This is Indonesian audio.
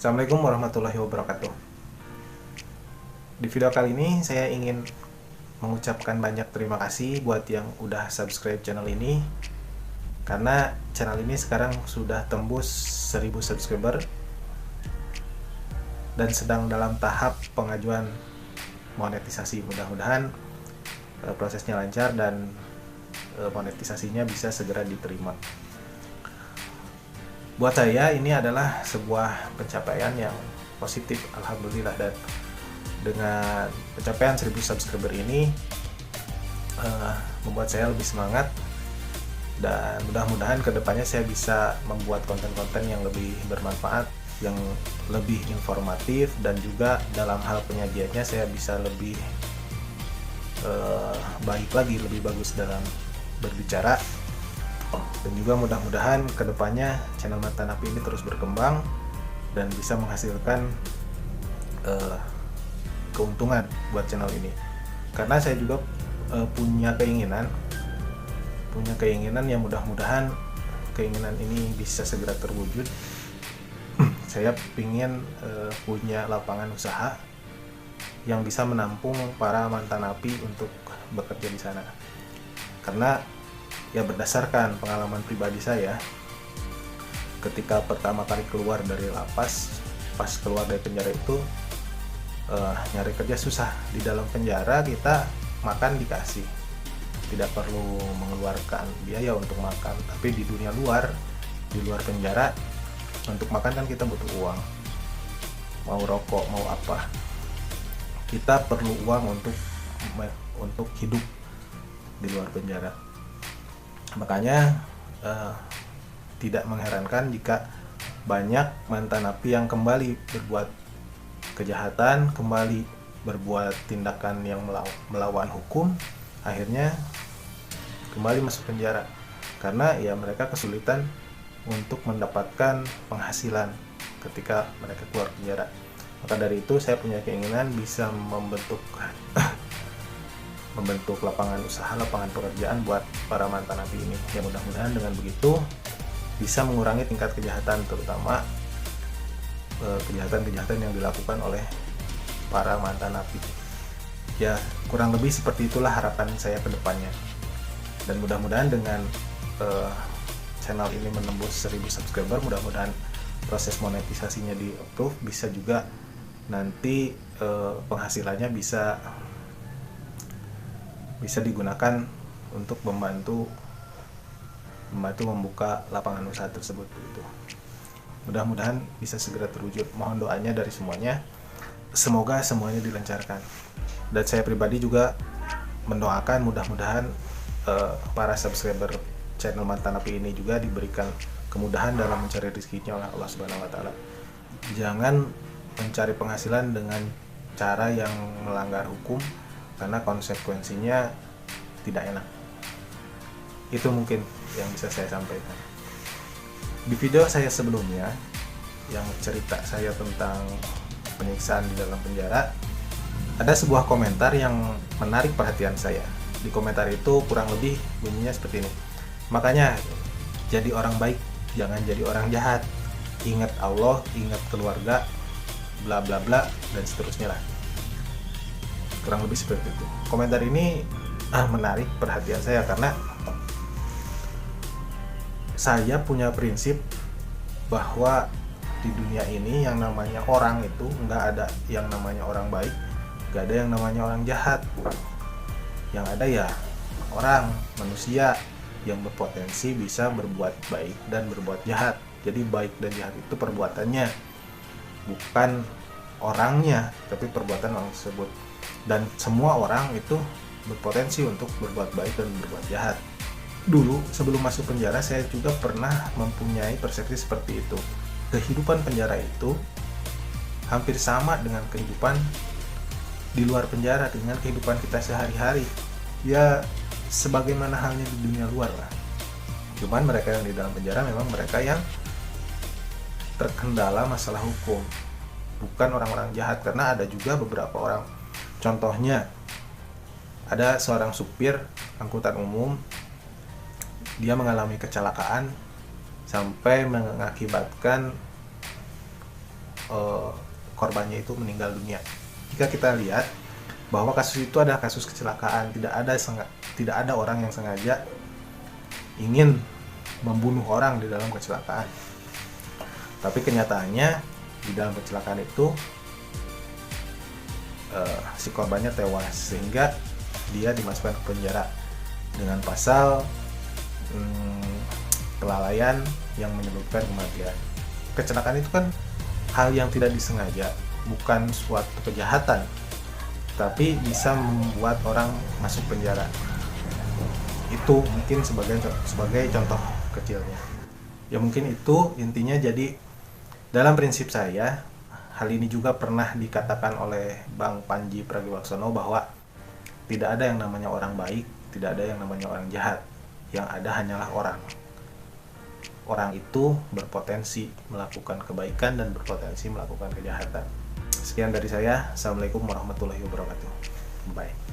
Assalamualaikum warahmatullahi wabarakatuh. Di video kali ini saya ingin mengucapkan banyak terima kasih buat yang udah subscribe channel ini, karena channel ini sekarang sudah tembus 1000 subscriber dan sedang dalam tahap pengajuan monetisasi. Mudah-mudahan prosesnya lancar dan monetisasinya bisa segera diterima. Buat saya ini adalah sebuah pencapaian yang positif, alhamdulillah. Dan dengan pencapaian 1000 subscriber ini membuat saya lebih semangat, dan mudah-mudahan kedepannya saya bisa membuat konten-konten yang lebih bermanfaat, yang lebih informatif, dan juga dalam hal penyajiannya saya bisa lebih baik lagi, lebih bagus dalam berbicara. Dan juga mudah-mudahan kedepannya channel Mantan Napi ini terus berkembang dan bisa menghasilkan keuntungan buat channel ini. Karena saya juga punya keinginan yang mudah-mudahan keinginan ini bisa segera terwujud. Saya ingin punya lapangan usaha yang bisa menampung para mantan napi untuk bekerja di sana. Karena ya berdasarkan pengalaman pribadi saya, ketika pertama kali keluar dari lapas, pas keluar dari penjara itu nyari kerja susah. Di dalam penjara kita makan dikasih, tidak perlu mengeluarkan biaya untuk makan. Tapi di dunia luar, di luar penjara, untuk makan kan kita butuh uang. Mau rokok, mau apa, kita perlu uang untuk hidup di luar penjara. Makanya tidak mengherankan jika banyak mantan napi yang kembali berbuat kejahatan, kembali berbuat tindakan yang melawan hukum, akhirnya kembali masuk penjara karena ya mereka kesulitan untuk mendapatkan penghasilan ketika mereka keluar penjara. Maka dari itu saya punya keinginan bisa membentuk lapangan usaha, lapangan pekerjaan buat para mantan napi ini. Ya mudah-mudahan dengan begitu bisa mengurangi tingkat kejahatan, terutama kejahatan-kejahatan yang dilakukan oleh para mantan napi. Ya kurang lebih seperti itulah harapan saya ke depannya. Dan mudah-mudahan dengan channel ini menembus 1000 subscriber, mudah-mudahan proses monetisasinya di approve, bisa juga nanti penghasilannya bisa digunakan untuk membantu membuka lapangan usaha tersebut gitu. Mudah-mudahan bisa segera terwujud. Mohon doanya dari semuanya. Semoga semuanya dilancarkan. Dan saya pribadi juga mendoakan mudah-mudahan para subscriber channel Mantan Napi ini juga diberikan kemudahan dalam mencari rezekinya oleh Allah Subhanahu wa taala. Jangan mencari penghasilan dengan cara yang melanggar hukum, karena konsekuensinya tidak enak. Itu mungkin yang bisa saya sampaikan. Di video saya sebelumnya yang cerita saya tentang penyiksaan di dalam penjara, ada sebuah komentar yang menarik perhatian saya. Di komentar itu kurang lebih bunyinya seperti ini: makanya jadi orang baik, jangan jadi orang jahat, ingat Allah, ingat keluarga, bla bla bla, dan seterusnya lah. Kurang lebih seperti itu. Komentar ini menarik perhatian saya karena saya punya prinsip bahwa di dunia ini yang namanya orang itu nggak ada yang namanya orang baik, nggak ada yang namanya orang jahat. Yang ada ya orang, manusia yang berpotensi bisa berbuat baik dan berbuat jahat. Jadi baik dan jahat itu perbuatannya, bukan orangnya, tapi perbuatan orang tersebut. Dan semua orang itu berpotensi untuk berbuat baik dan berbuat jahat. Dulu sebelum masuk penjara saya juga pernah mempunyai persepsi seperti itu. Kehidupan penjara itu hampir sama dengan kehidupan di luar penjara, dengan kehidupan kita sehari-hari. Ya sebagaimana halnya di dunia luar lah. Cuman mereka yang di dalam penjara memang mereka yang terkendala masalah hukum, bukan orang-orang jahat. Karena ada juga beberapa orang, contohnya ada seorang supir angkutan umum, dia mengalami kecelakaan sampai mengakibatkan korbannya itu meninggal dunia. Jika kita lihat bahwa kasus itu adalah kasus kecelakaan, tidak ada orang yang sengaja ingin membunuh orang di dalam kecelakaan. Tapi kenyataannya di dalam kecelakaan itu si korbannya tewas, sehingga dia dimasukkan ke penjara dengan pasal kelalaian yang menyebabkan kematian. Kecelakaan itu kan hal yang tidak disengaja, bukan suatu kejahatan, tapi bisa membuat orang masuk penjara. Itu mungkin sebagai contoh kecilnya. Ya mungkin itu intinya. Jadi dalam prinsip saya, hal ini juga pernah dikatakan oleh Bang Panji Pragiwaksono bahwa tidak ada yang namanya orang baik, tidak ada yang namanya orang jahat. Yang ada hanyalah orang. Orang itu berpotensi melakukan kebaikan dan berpotensi melakukan kejahatan. Sekian dari saya. Assalamualaikum warahmatullahi wabarakatuh. Bye.